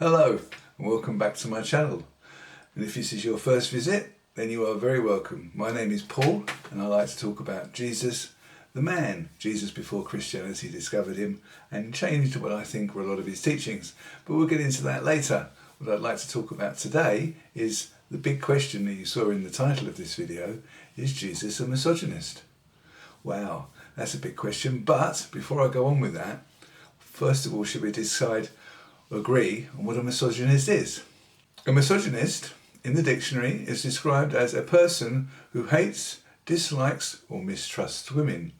Hello and welcome back to my channel, and if this is your first visit then you are very welcome. My name is Paul and I like to talk about Jesus, the man, Jesus before Christianity discovered him and changed what I think were a lot of his teachings, but we'll get into that later. What I'd like to talk about today is the big question that you saw in the title of this video: is Jesus a misogynist? Wow, that's a big question, but before I go on with that, first of all, should we agree on what a misogynist is? A misogynist in the dictionary is described as a person who hates, dislikes or mistrusts women.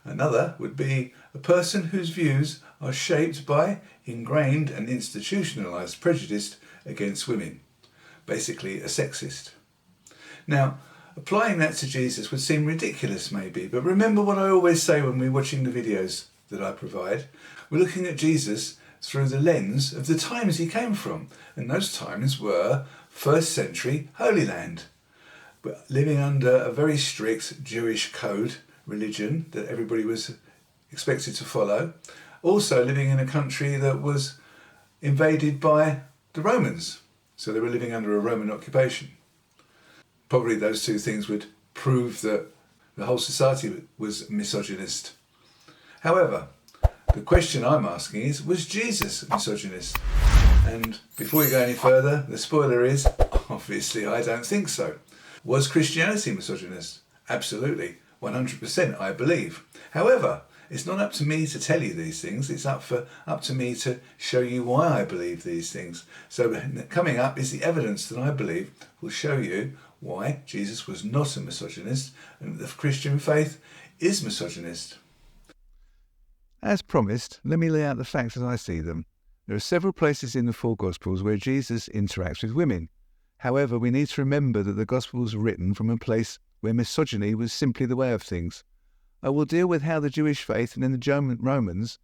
Another would be a person whose views are shaped by ingrained and institutionalized prejudice against women. Basically a sexist. Now, applying that to Jesus would seem ridiculous maybe, but remember what I always say when we're watching the videos that I provide. We're looking at Jesus through the lens of the times he came from, and those times were 1st century Holy Land, but living under a very strict Jewish code religion that everybody was expected to follow, also living in a country that was invaded by the Romans, so they were living under a Roman occupation. Probably those two things would prove that the whole society was misogynist. However, the question I'm asking is, was Jesus a misogynist? And before we go any further, the spoiler is, obviously I don't think so. Was Christianity misogynist? Absolutely, 100% I believe. However, it's not up to me to tell you these things, it's up to me to show you why I believe these things. So coming up is the evidence that I believe will show you why Jesus was not a misogynist and the Christian faith is misogynist. As promised, let me lay out the facts as I see them. There are several places in the four Gospels where Jesus interacts with women. However, we need to remember that the Gospels are written from a place where misogyny was simply the way of things. I will deal with how the Jewish faith and then the Romans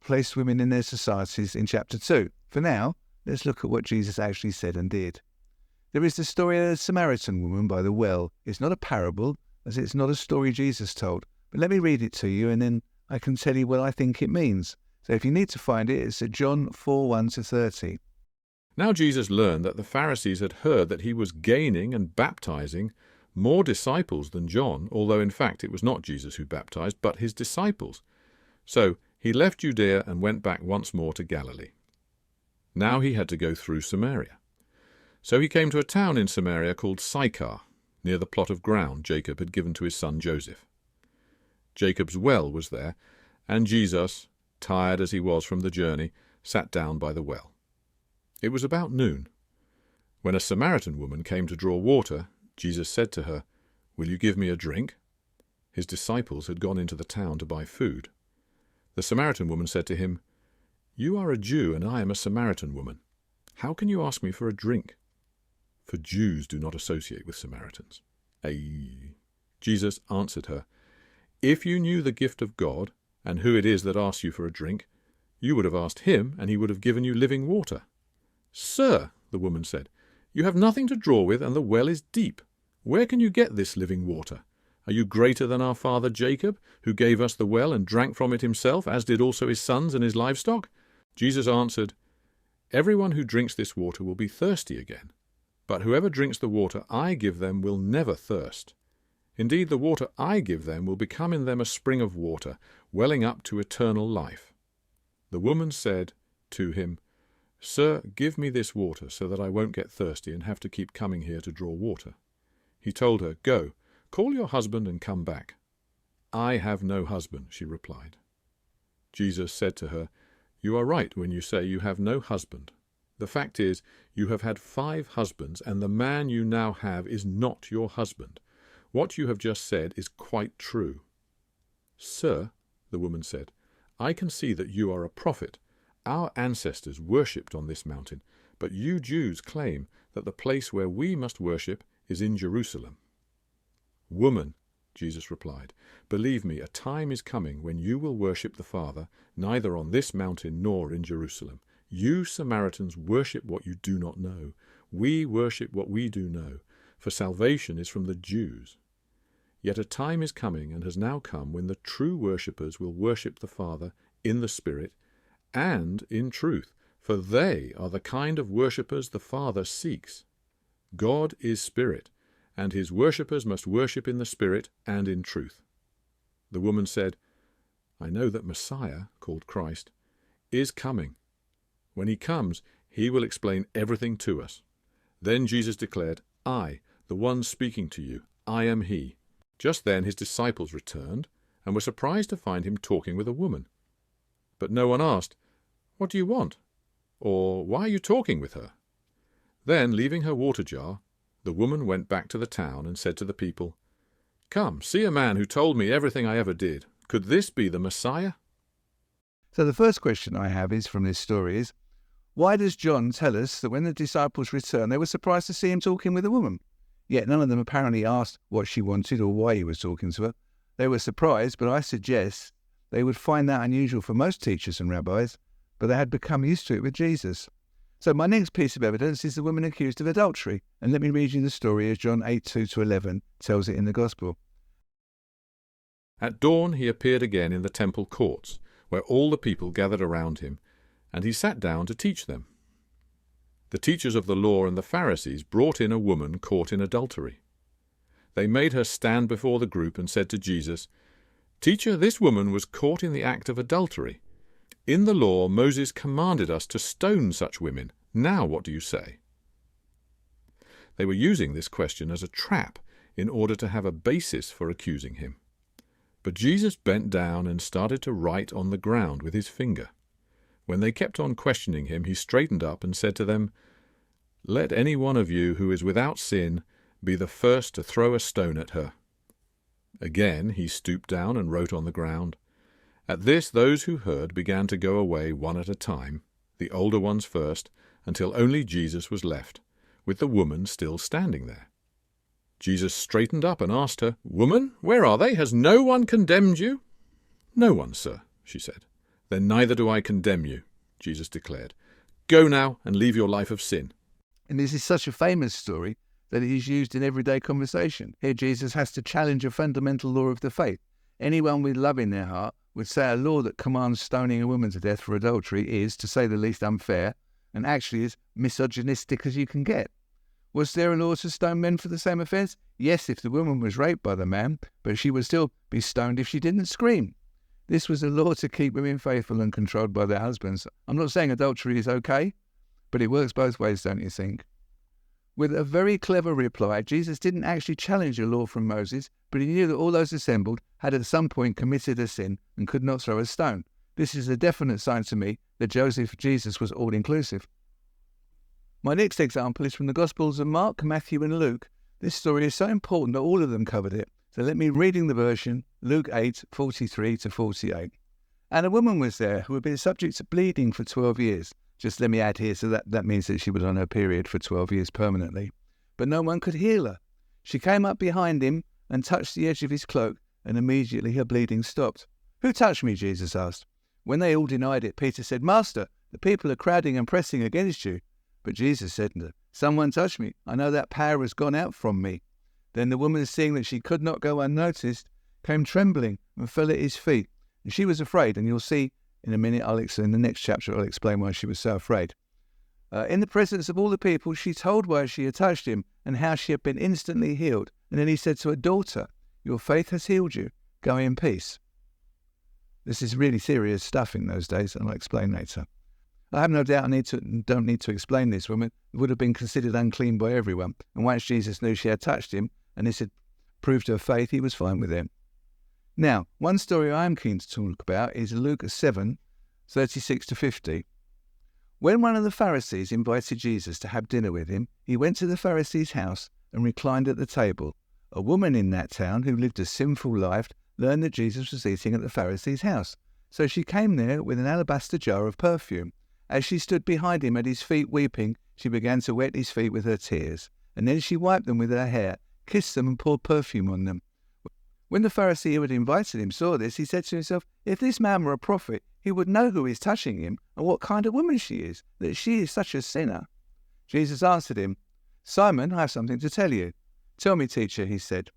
placed women in their societies in chapter 2. For now, let's look at what Jesus actually said and did. There is the story of the Samaritan Woman by the well. It's not a parable, as it's not a story Jesus told, but let me read it to you and then I can tell you what I think it means. So if you need to find it, it's at John 4:1-30. Now Jesus learned that the Pharisees had heard that he was gaining and baptizing more disciples than John, although in fact it was not Jesus who baptized, but his disciples. So he left Judea and went back once more to Galilee. Now he had to go through Samaria. So he came to a town in Samaria called Sychar, near the plot of ground Jacob had given to his son Joseph. Jacob's well was there, and Jesus, tired as he was from the journey, sat down by the well. It was about noon. When a Samaritan woman came to draw water, Jesus said to her, "Will you give me a drink?" His disciples had gone into the town to buy food. The Samaritan woman said to him, "You are a Jew and I am a Samaritan woman. How can you ask me for a drink?" For Jews do not associate with Samaritans. Jesus answered her, "If you knew the gift of God, and who it is that asks you for a drink, you would have asked him, and he would have given you living water." "Sir," the woman said, "you have nothing to draw with, and the well is deep. Where can you get this living water? Are you greater than our father Jacob, who gave us the well and drank from it himself, as did also his sons and his livestock?" Jesus answered, "Everyone who drinks this water will be thirsty again, but whoever drinks the water I give them will never thirst. Indeed, the water I give them will become in them a spring of water, welling up to eternal life." The woman said to him, "Sir, give me this water so that I won't get thirsty and have to keep coming here to draw water." He told her, "Go, call your husband and come back." "I have no husband," she replied. Jesus said to her, "You are right when you say you have no husband. The fact is, you have had 5 husbands, and the man you now have is not your husband. What you have just said is quite true." "Sir," the woman said, "I can see that you are a prophet. Our ancestors worshipped on this mountain, but you Jews claim that the place where we must worship is in Jerusalem." "Woman," Jesus replied, "believe me, a time is coming when you will worship the Father neither on this mountain nor in Jerusalem. You Samaritans worship what you do not know. We worship what we do know, for salvation is from the Jews. Yet a time is coming, and has now come, when the true worshippers will worship the Father in the Spirit and in truth, for they are the kind of worshippers the Father seeks. God is spirit, and his worshippers must worship in the Spirit and in truth." The woman said, "I know that Messiah, called Christ, is coming. When he comes, he will explain everything to us." Then Jesus declared, "I, the one speaking to you, I am he." Just then his disciples returned and were surprised to find him talking with a woman. But no one asked, "What do you want?" or "Why are you talking with her?" Then, leaving her water jar, the woman went back to the town and said to the people, "Come, see a man who told me everything I ever did. Could this be the Messiah?" So the first question I have is from this story is, why does John tell us that when the disciples returned, they were surprised to see him talking with a woman? Yet none of them apparently asked what she wanted or why he was talking to her. They were surprised, but I suggest they would find that unusual for most teachers and rabbis, but they had become used to it with Jesus. So my next piece of evidence is the woman accused of adultery, and let me read you the story as John 8:2-11 tells it in the Gospel. At dawn he appeared again in the temple courts, where all the people gathered around him, and he sat down to teach them. The teachers of the law and the Pharisees brought in a woman caught in adultery. They made her stand before the group and said to Jesus, "Teacher, this woman was caught in the act of adultery. In the law, Moses commanded us to stone such women. Now what do you say?" They were using this question as a trap in order to have a basis for accusing him. But Jesus bent down and started to write on the ground with his finger. When they kept on questioning him, he straightened up and said to them, "Let any one of you who is without sin be the first to throw a stone at her." Again he stooped down and wrote on the ground. At this those who heard began to go away one at a time, the older ones first, until only Jesus was left, with the woman still standing there. Jesus straightened up and asked her, "Woman, where are they? Has no one condemned you?" "No one, sir," she said. "Then neither do I condemn you," Jesus declared. "Go now and leave your life of sin." And this is such a famous story that it is used in everyday conversation. Here Jesus has to challenge a fundamental law of the faith. Anyone with love in their heart would say a law that commands stoning a woman to death for adultery is, to say the least, unfair, and actually as misogynistic as you can get. Was there a law to stone men for the same offence? Yes, if the woman was raped by the man, but she would still be stoned if she didn't scream. This was a law to keep women faithful and controlled by their husbands. I'm not saying adultery is okay, but it works both ways, don't you think? With a very clever reply, Jesus didn't actually challenge a law from Moses, but he knew that all those assembled had at some point committed a sin and could not throw a stone. This is a definite sign to me that Jesus was all-inclusive. My next example is from the Gospels of Mark, Matthew and Luke. This story is so important that all of them covered it. So let me reading the version, Luke 8:43-48. "And a woman was there who had been subject to bleeding for 12 years. Just let me add here, so that means that she was on her period for 12 years permanently. But no one could heal her. She came up behind him and touched the edge of his cloak, and immediately her bleeding stopped. 'Who touched me?' Jesus asked. When they all denied it, Peter said, 'Master, the people are crowding and pressing against you.' But Jesus said to them, 'Someone touched me. I know that power has gone out from me.' Then the woman, seeing that she could not go unnoticed, came trembling and fell at his feet. And she was afraid, and you'll see in a minute, in the next chapter, I'll explain why she was so afraid. In the presence of all the people, she told why she had touched him and how she had been instantly healed. And then he said to her, 'Daughter, your faith has healed you. Go in peace.'" This is really serious stuff in those days, and I'll explain later. I have no doubt I don't need to explain this woman. It would have been considered unclean by everyone. And once Jesus knew she had touched him, and this had proved her faith, he was fine with it. Now, one story I am keen to talk about is Luke 7:36-50. When one of the Pharisees invited Jesus to have dinner with him, he went to the Pharisee's house and reclined at the table. A woman in that town who lived a sinful life learned that Jesus was eating at the Pharisee's house. So she came there with an alabaster jar of perfume. As she stood behind him at his feet weeping, she began to wet his feet with her tears. And then she wiped them with her hair, kissed them and poured perfume on them. When the Pharisee who had invited him saw this, he said to himself, "If this man were a prophet, he would know who is touching him and what kind of woman she is, that she is such a sinner." Jesus answered him, "Simon, I have something to tell you." "Tell me, teacher," he said.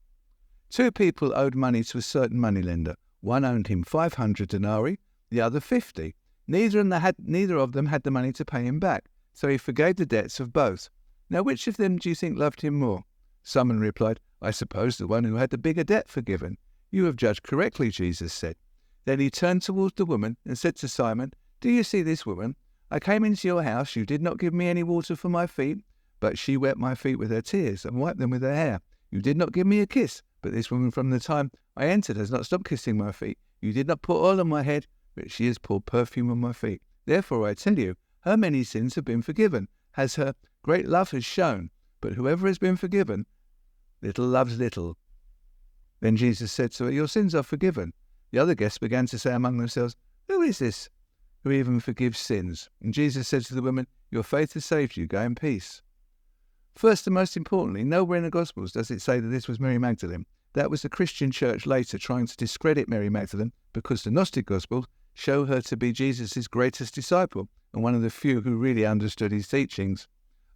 2 people owed money to a certain moneylender. One owed him 500 denarii, the other 50. Neither of them had the money to pay him back, so he forgave the debts of both. Now which of them do you think loved him more? Simon replied, I suppose the one who had the bigger debt forgiven. You have judged correctly, Jesus said. Then he turned towards the woman and said to Simon, Do you see this woman? I came into your house, you did not give me any water for my feet, but she wet my feet with her tears and wiped them with her hair. You did not give me a kiss, but this woman from the time I entered has not stopped kissing my feet. You did not put oil on my head, but she has poured perfume on my feet. Therefore I tell you, her many sins have been forgiven, as her great love has shown. But whoever has been forgiven, little loves little. Then Jesus said to her, Your sins are forgiven. The other guests began to say among themselves, Who is this who even forgives sins? And Jesus said to the woman, Your faith has saved you. Go in peace. First and most importantly, nowhere in the Gospels does it say that this was Mary Magdalene. That was the Christian church later trying to discredit Mary Magdalene because the Gnostic Gospels show her to be Jesus' greatest disciple and one of the few who really understood his teachings.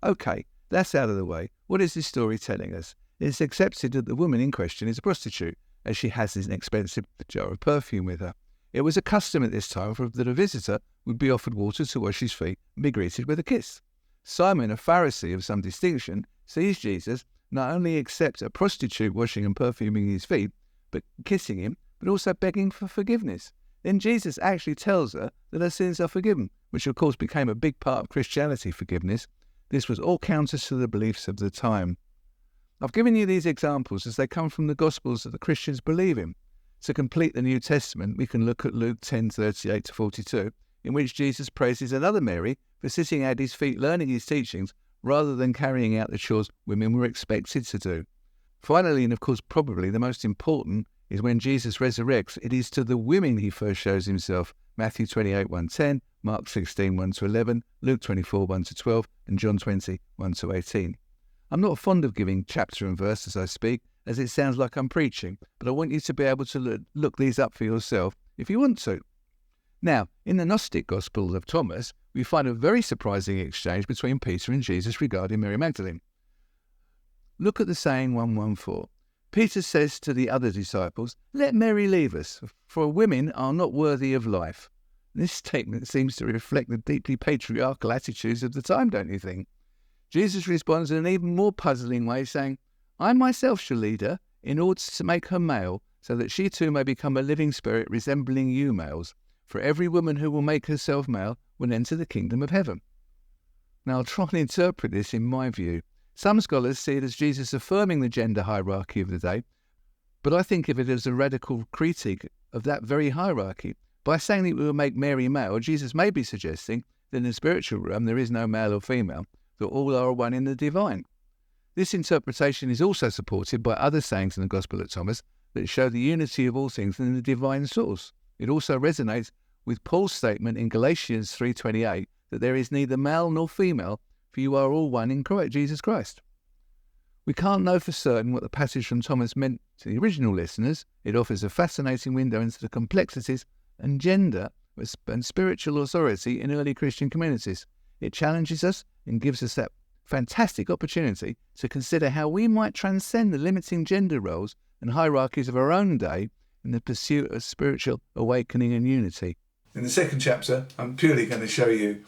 Okay, that's out of the way. What is this story telling us? It's accepted that the woman in question is a prostitute, as she has an expensive jar of perfume with her. It was a custom at this time that a visitor would be offered water to wash his feet and be greeted with a kiss. Simon, a Pharisee of some distinction, sees Jesus not only accept a prostitute washing and perfuming his feet, but kissing him, but also begging for forgiveness. Then Jesus actually tells her that her sins are forgiven, which of course became a big part of Christianity, forgiveness. This was all counter to the beliefs of the time. I've given you these examples as they come from the Gospels that the Christians believe in. To complete the New Testament, we can look at Luke 10:38-42, in which Jesus praises another Mary for sitting at his feet learning his teachings rather than carrying out the chores women were expected to do. Finally, and of course probably the most important, is when Jesus resurrects, it is to the women he first shows himself. Matthew 28:1-10, Mark 16:1-11, Luke 24:1-12, and John 20:1-18. I'm not fond of giving chapter and verse as I speak, as it sounds like I'm preaching, but I want you to be able to look these up for yourself if you want to. Now, in the Gnostic Gospel of Thomas, we find a very surprising exchange between Peter and Jesus regarding Mary Magdalene. Look at the saying 1:14. Peter says to the other disciples, Let Mary leave us, for women are not worthy of life. This statement seems to reflect the deeply patriarchal attitudes of the time, don't you think? Jesus responds in an even more puzzling way, saying, I myself shall lead her, in order to make her male, so that she too may become a living spirit resembling you males. For every woman who will make herself male will enter the kingdom of heaven. Now I'll try and interpret this in my view. Some scholars see it as Jesus affirming the gender hierarchy of the day, but I think of it as a radical critique of that very hierarchy. By saying that we will make Mary male, Jesus may be suggesting that in the spiritual realm there is no male or female, that all are one in the divine. This interpretation is also supported by other sayings in the Gospel of Thomas that show the unity of all things in the divine source. It also resonates with Paul's statement in Galatians 3:28 that there is neither male nor female, for you are all one in Jesus Christ. We can't know for certain what the passage from Thomas meant to the original listeners. It offers a fascinating window into the complexities and gender and spiritual authority in early Christian communities. It challenges us and gives us that fantastic opportunity to consider how we might transcend the limiting gender roles and hierarchies of our own day in the pursuit of spiritual awakening and unity. In the second chapter, I'm purely going to show you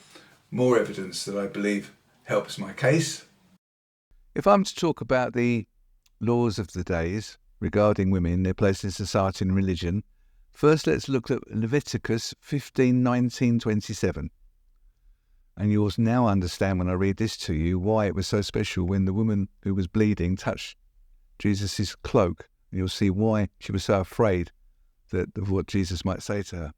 more evidence that I believe helps my case. If I'm to talk about the laws of the days regarding women, their place in society and religion, first let's look at Leviticus 15:19-27. And you'll now understand when I read this to you why it was so special when the woman who was bleeding touched Jesus' cloak. And you'll see why she was so afraid of what Jesus might say to her.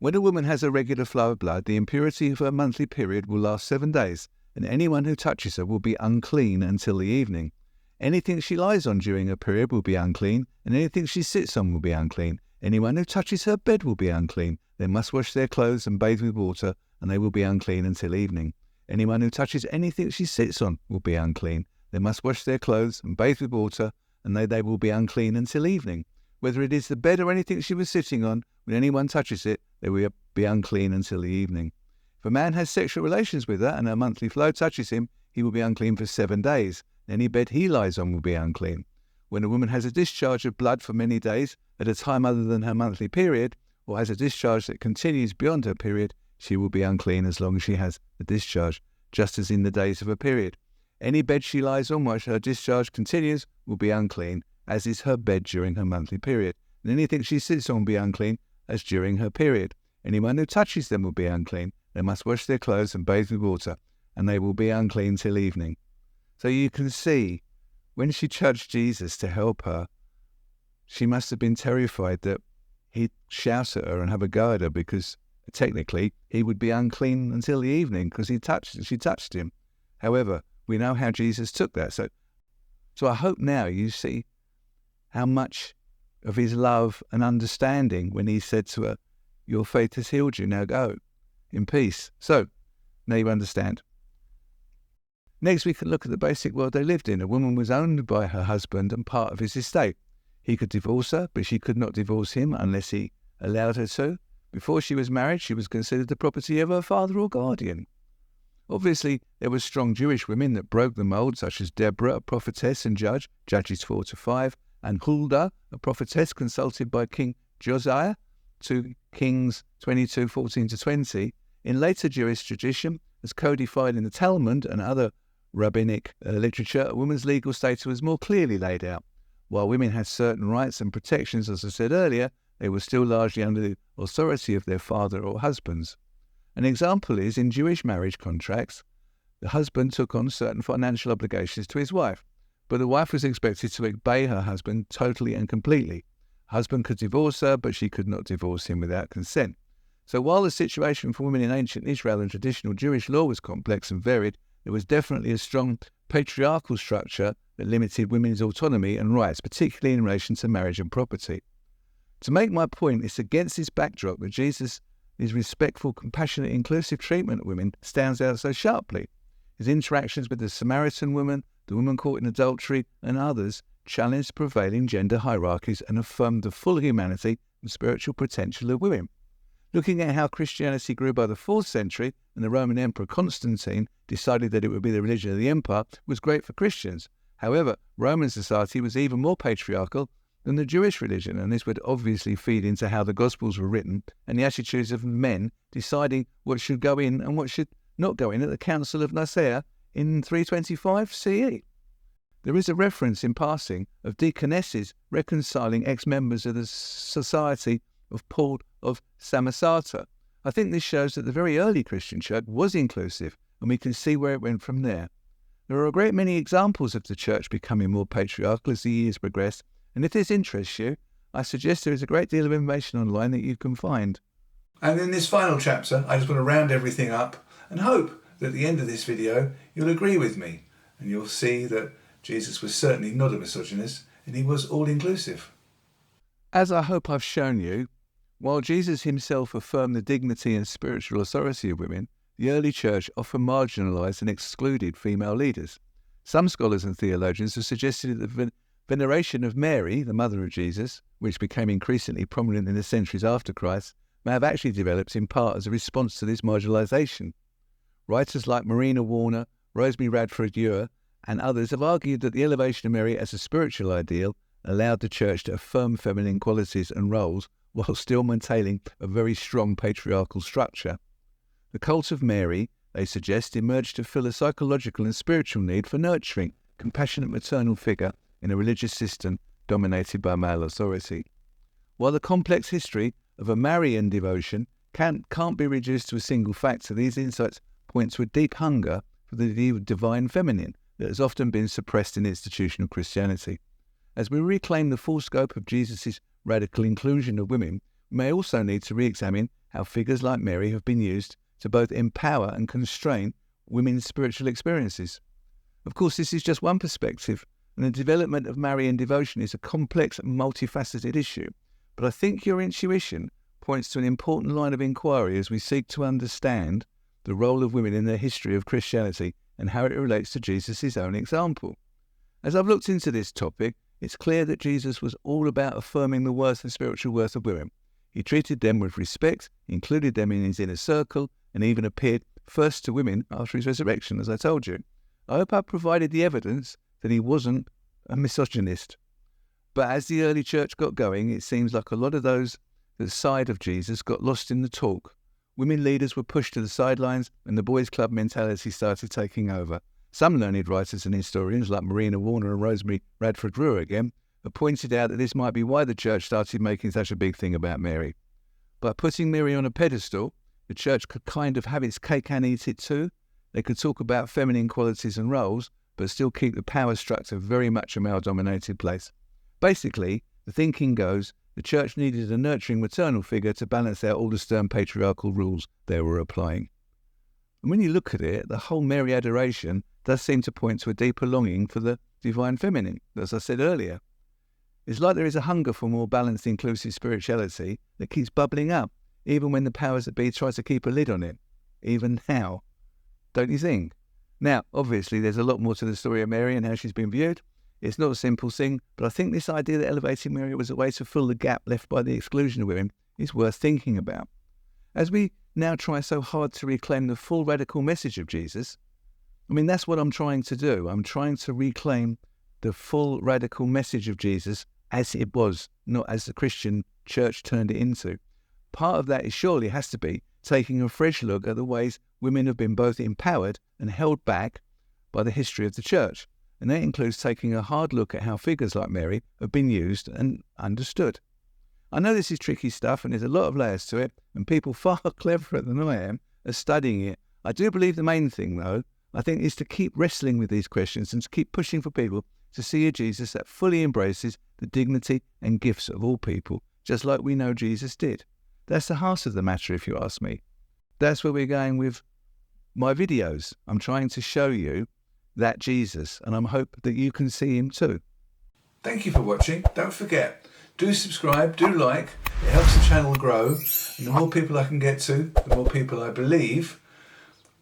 When a woman has a regular flow of blood, the impurity of her monthly period will last 7 days, and anyone who touches her will be unclean until the evening. Anything she lies on during her period will be unclean, and anything she sits on will be unclean. Anyone who touches her bed will be unclean. They must wash their clothes and bathe with water, and they will be unclean until evening. Anyone who touches anything she sits on will be unclean. They must wash their clothes and bathe with water, and they will be unclean until evening. Whether it is the bed or anything she was sitting on, when anyone touches it, they will be unclean until the evening. If a man has sexual relations with her and her monthly flow touches him, he will be unclean for 7 days. Any bed he lies on will be unclean. When a woman has a discharge of blood for many days at a time other than her monthly period, or has a discharge that continues beyond her period, she will be unclean as long as she has the discharge, just as in the days of her period. Any bed she lies on while her discharge continues will be unclean, as is her bed during her monthly period. And anything she sits on will be unclean, as during her period. Anyone who touches them will be unclean. They must wash their clothes and bathe with water, and they will be unclean till evening. So you can see, when she touched Jesus to help her, she must have been terrified that he'd shout at her and have a go at her, because technically he would be unclean until the evening because she touched him. However, we know how Jesus took that. So I hope now you see how much of his love and understanding when he said to her, "Your faith has healed you, now go in peace." So now you understand. Next, we can look at the basic world they lived in. A woman was owned by her husband and part of his estate. He could divorce her, but she could not divorce him unless he allowed her to. Before she was married, she was considered the property of her father or guardian. Obviously, there were strong Jewish women that broke the mould, such as Deborah, a prophetess and judge, Judges 4-5, and Huldah, a prophetess consulted by King Josiah, 2 Kings 22:14-20. In later Jewish tradition, as codified in the Talmud and other rabbinic literature, a woman's legal status was more clearly laid out. While women had certain rights and protections, as I said earlier, they were still largely under the authority of their father or husbands. An example is in Jewish marriage contracts, the husband took on certain financial obligations to his wife, but the wife was expected to obey her husband totally and completely. Husband could divorce her, but she could not divorce him without consent. So while the situation for women in ancient Israel and traditional Jewish law was complex and varied, there was definitely a strong patriarchal structure that limited women's autonomy and rights, particularly in relation to marriage and property. To make my point, it's against this backdrop that Jesus' respectful, compassionate, inclusive treatment of women stands out so sharply. His interactions with the Samaritan woman, the woman caught in adultery, and others challenged prevailing gender hierarchies and affirmed the full humanity and spiritual potential of women. Looking at how Christianity grew by the 4th century and the Roman Emperor Constantine decided that it would be the religion of the empire was great for Christians. However, Roman society was even more patriarchal than the Jewish religion, and this would obviously feed into how the Gospels were written and the attitudes of men deciding what should go in and what should not go in at the Council of Nicaea in 325 CE. There is a reference in passing of deaconesses reconciling ex-members of the Society of Paul of Samosata. I think this shows that the very early Christian church was inclusive, and we can see where it went from there. There are a great many examples of the church becoming more patriarchal as the years progress, and if this interests you, I suggest there is a great deal of information online that you can find. And in this final chapter, I just want to round everything up and hope that at the end of this video, you'll agree with me and you'll see that Jesus was certainly not a misogynist and he was all-inclusive. As I hope I've shown you, while Jesus himself affirmed the dignity and spiritual authority of women, the early church often marginalised and excluded female leaders. Some scholars and theologians have suggested that the veneration of Mary, the mother of Jesus, which became increasingly prominent in the centuries after Christ, may have actually developed in part as a response to this marginalisation. Writers like Marina Warner, Rosemary Radford Ewer, and others have argued that the elevation of Mary as a spiritual ideal allowed the church to affirm feminine qualities and roles while still maintaining a very strong patriarchal structure. The cult of Mary, they suggest, emerged to fill a psychological and spiritual need for nurturing, compassionate maternal figure in a religious system dominated by male authority. While the complex history of a Marian devotion can't be reduced to a single factor, these insights point to a deep hunger for the divine feminine that has often been suppressed in institutional Christianity. As we reclaim the full scope of Jesus' radical inclusion of women, we may also need to re-examine how figures like Mary have been used to both empower and constrain women's spiritual experiences. Of course, this is just one perspective, and the development of Marian devotion is a complex and multifaceted issue. But I think your intuition points to an important line of inquiry as we seek to understand the role of women in the history of Christianity and how it relates to Jesus' own example. As I've looked into this topic, it's clear that Jesus was all about affirming the worth and spiritual worth of women. He treated them with respect, included them in his inner circle, and even appeared first to women after his resurrection, as I told you. I hope I've provided the evidence that he wasn't a misogynist. But as the early church got going, it seems like a lot of those that side of Jesus got lost in the talk. women leaders were pushed to the sidelines and the boys' club mentality started taking over. Some learned writers and historians, like Marina Warner and Rosemary Radford Brewer again, have pointed out that this might be why the church started making such a big thing about Mary. By putting Mary on a pedestal, the church could kind of have its cake and eat it too. They could talk about feminine qualities and roles, but still keep the power structure very much a male-dominated place. Basically, the thinking goes, the church needed a nurturing maternal figure to balance out all the stern patriarchal rules they were applying. And when you look at it, the whole Mary adoration does seem to point to a deeper longing for the divine feminine, as I said earlier. It's like there is a hunger for more balanced, inclusive spirituality that keeps bubbling up, even when the powers that be try to keep a lid on it. Even now. Don't you think? Now, obviously, there's a lot more to the story of Mary and how she's been viewed. It's not a simple thing, but I think this idea that elevating Mary was a way to fill the gap left by the exclusion of women is worth thinking about. As we now try so hard to reclaim the full radical message of Jesus, that's what I'm trying to do. I'm trying to reclaim the full radical message of Jesus as it was, not as the Christian church turned it into. Part of that surely has to be taking a fresh look at the ways women have been both empowered and held back by the history of the church. And that includes taking a hard look at how figures like Mary have been used and understood. I know this is tricky stuff and there's a lot of layers to it, and people far cleverer than I am are studying it. I do believe the main thing, though, I think, is to keep wrestling with these questions and to keep pushing for people to see a Jesus that fully embraces the dignity and gifts of all people, just like we know Jesus did. That's the heart of the matter, if you ask me. That's where we're going with my videos. I'm trying to show you that Jesus, and I hope that you can see him too. Thank you for watching. Don't forget, do subscribe, do like. It helps the channel grow, and the more people I can get to, the more people I believe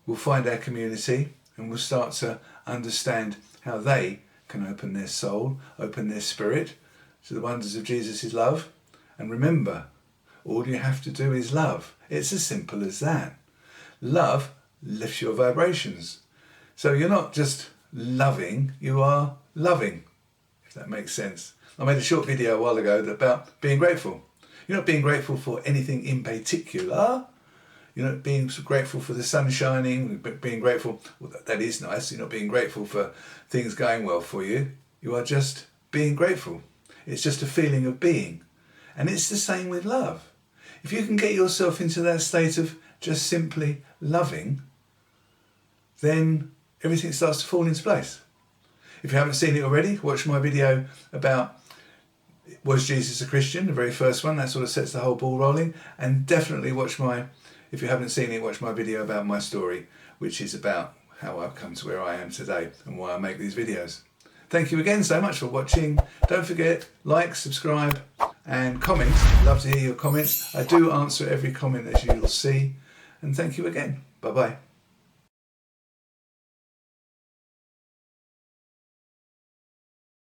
will find our community and will start to understand how they can open their soul, open their spirit to the wonders of Jesus' love. And remember, all you have to do is love. It's as simple as that. Love lifts your vibrations. So you're not just loving, you are loving, if that makes sense. I made a short video a while ago about being grateful. You're not being grateful for anything in particular. You're not being grateful for the sun shining, being grateful, well, that is nice. You're not being grateful for things going well for you. You are just being grateful. It's just a feeling of being. And it's the same with love. If you can get yourself into that state of just simply loving, then everything starts to fall into place. If you haven't seen it already, watch my video about Was Jesus a Christian? The very first one. That sort of sets the whole ball rolling. And definitely if you haven't seen it, watch my video about my story, which is about how I've come to where I am today and why I make these videos. Thank you again so much for watching. Don't forget, like, subscribe and comment. Love to hear your comments. I do answer every comment, as you'll see. And thank you again. Bye-bye.